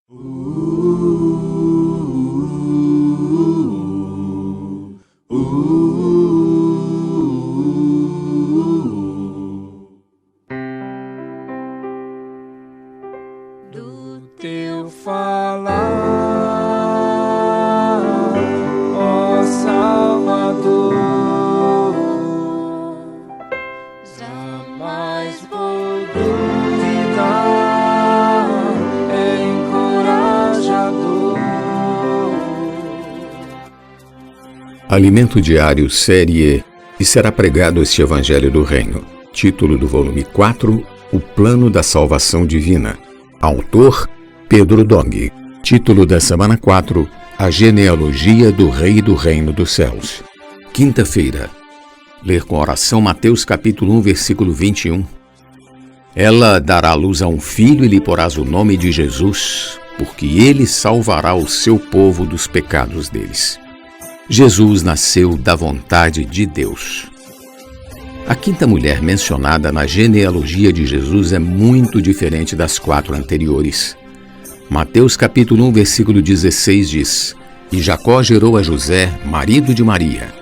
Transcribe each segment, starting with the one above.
Do teu falar, ó Salvador, jamais vou duvidar, é encorajador. Alimento Diário, série E será pregado este Evangelho do Reino. Título do volume 4, O Plano da Salvação Divina. Autor, Pedro Dong. Título da semana 4, A Genealogia do Rei do Reino dos Céus. Quinta-feira. Ler com oração Mateus capítulo 1, versículo 21. Ela dará à luz a um filho e lhe porás o nome de Jesus, porque ele salvará o seu povo dos pecados deles. Jesus nasceu da vontade de Deus. A quinta mulher mencionada na genealogia de Jesus é muito diferente das 4 anteriores. Mateus capítulo 1, versículo 16 diz: E Jacó gerou a José, marido de Maria,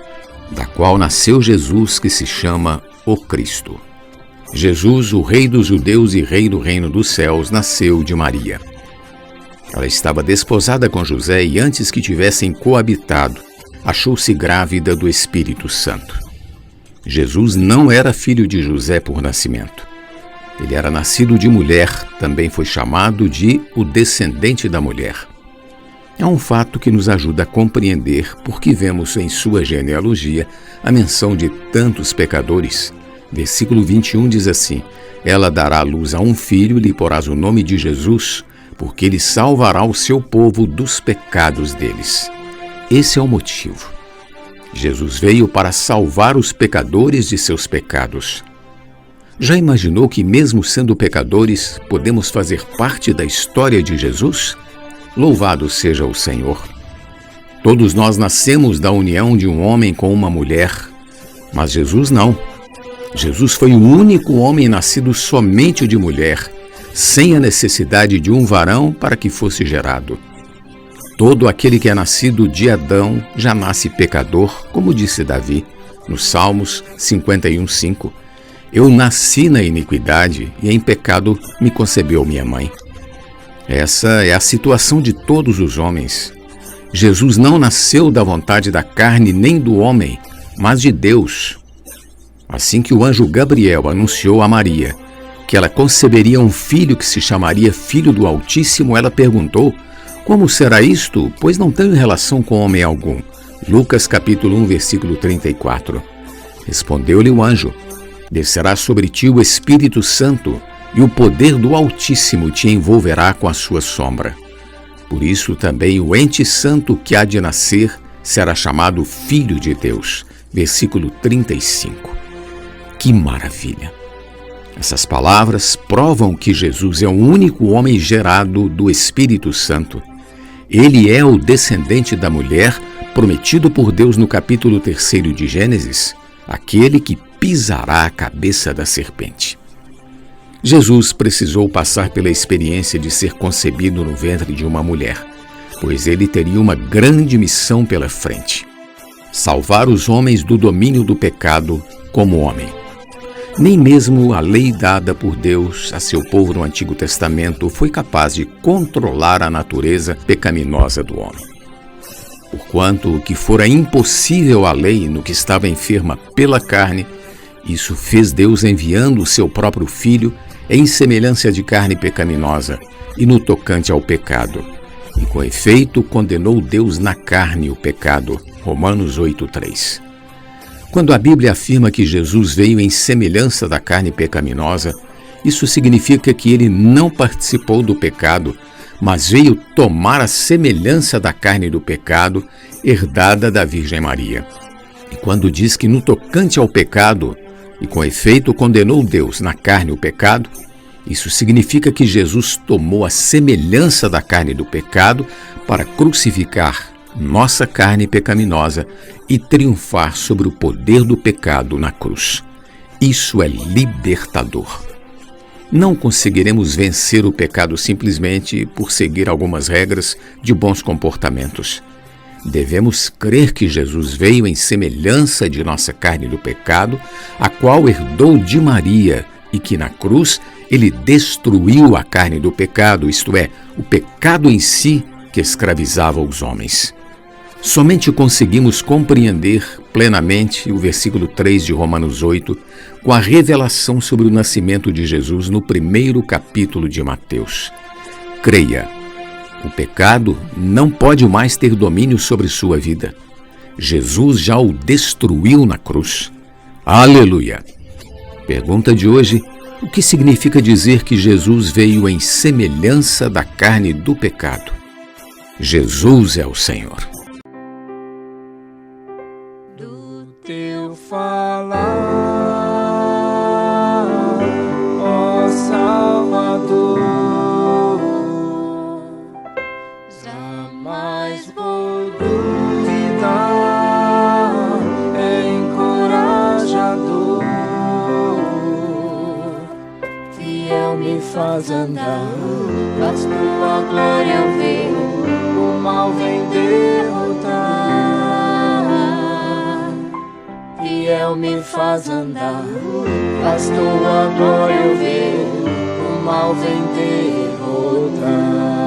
da qual nasceu Jesus, que se chama o Cristo. Jesus, o rei dos judeus e rei do reino dos céus, nasceu de Maria. Ela estava desposada com José e antes que tivessem coabitado, achou-se grávida do Espírito Santo. Jesus não era filho de José por nascimento. Ele era nascido de mulher, também foi chamado de o descendente da mulher. É um fato que nos ajuda a compreender porque vemos em sua genealogia a menção de tantos pecadores. Versículo 21 diz assim: Ela dará à luz a um filho e lhe porás o nome de Jesus, porque ele salvará o seu povo dos pecados deles. Esse é o motivo. Jesus veio para salvar os pecadores de seus pecados. Já imaginou que, mesmo sendo pecadores, podemos fazer parte da história de Jesus? Louvado seja o Senhor! Todos nós nascemos da união de um homem com uma mulher, mas Jesus não. Jesus foi o único homem nascido somente de mulher, sem a necessidade de um varão para que fosse gerado. Todo aquele que é nascido de Adão já nasce pecador, como disse Davi, nos Salmos 51:5. Eu nasci na iniquidade e em pecado me concebeu minha mãe. Essa é a situação de todos os homens. Jesus não nasceu da vontade da carne nem do homem, mas de Deus. Assim que o anjo Gabriel anunciou a Maria que ela conceberia um filho que se chamaria Filho do Altíssimo, ela perguntou: Como será isto? Pois não tenho relação com homem algum. Lucas capítulo 1, versículo 34. Respondeu-lhe o anjo: Descerá sobre ti o Espírito Santo, e o poder do Altíssimo te envolverá com a sua sombra. Por isso também o ente santo que há de nascer será chamado Filho de Deus. Versículo 35. Que maravilha! Essas palavras provam que Jesus é o único homem gerado do Espírito Santo. Ele é o descendente da mulher prometido por Deus no capítulo 3 de Gênesis, aquele que pisará a cabeça da serpente. Jesus precisou passar pela experiência de ser concebido no ventre de uma mulher, pois ele teria uma grande missão pela frente: salvar os homens do domínio do pecado como homem. Nem mesmo a lei dada por Deus a seu povo no Antigo Testamento foi capaz de controlar a natureza pecaminosa do homem. Porquanto o que fora impossível à lei no que estava enferma pela carne, isso fez Deus enviando o seu próprio Filho em semelhança de carne pecaminosa e no tocante ao pecado. E com efeito condenou Deus na carne o pecado. Romanos 8:3. Quando a Bíblia afirma que Jesus veio em semelhança da carne pecaminosa, isso significa que ele não participou do pecado, mas veio tomar a semelhança da carne do pecado herdada da Virgem Maria. E quando diz que no tocante ao pecado, e com efeito condenou Deus na carne o pecado, isso significa que Jesus tomou a semelhança da carne do pecado para crucificar nossa carne pecaminosa e triunfar sobre o poder do pecado na cruz. Isso é libertador. Não conseguiremos vencer o pecado simplesmente por seguir algumas regras de bons comportamentos. Devemos crer que Jesus veio em semelhança de nossa carne do pecado, a qual herdou de Maria, e que na cruz ele destruiu a carne do pecado, isto é, o pecado em si que escravizava os homens. Somente conseguimos compreender plenamente o versículo 3 de Romanos 8 com a revelação sobre o nascimento de Jesus no primeiro capítulo de Mateus. Creia, o pecado não pode mais ter domínio sobre sua vida. Jesus já o destruiu na cruz. Aleluia! Pergunta de hoje: o que significa dizer que Jesus veio em semelhança da carne do pecado? Jesus é o Senhor. Do teu falar, ó Salvador, jamais vou duvidar, é encorajador, fiel me faz andar, faz tua glória ver, o mal vem derrotar. Fiel me faz andar, faz tua glória ver, o mal vem derrotar.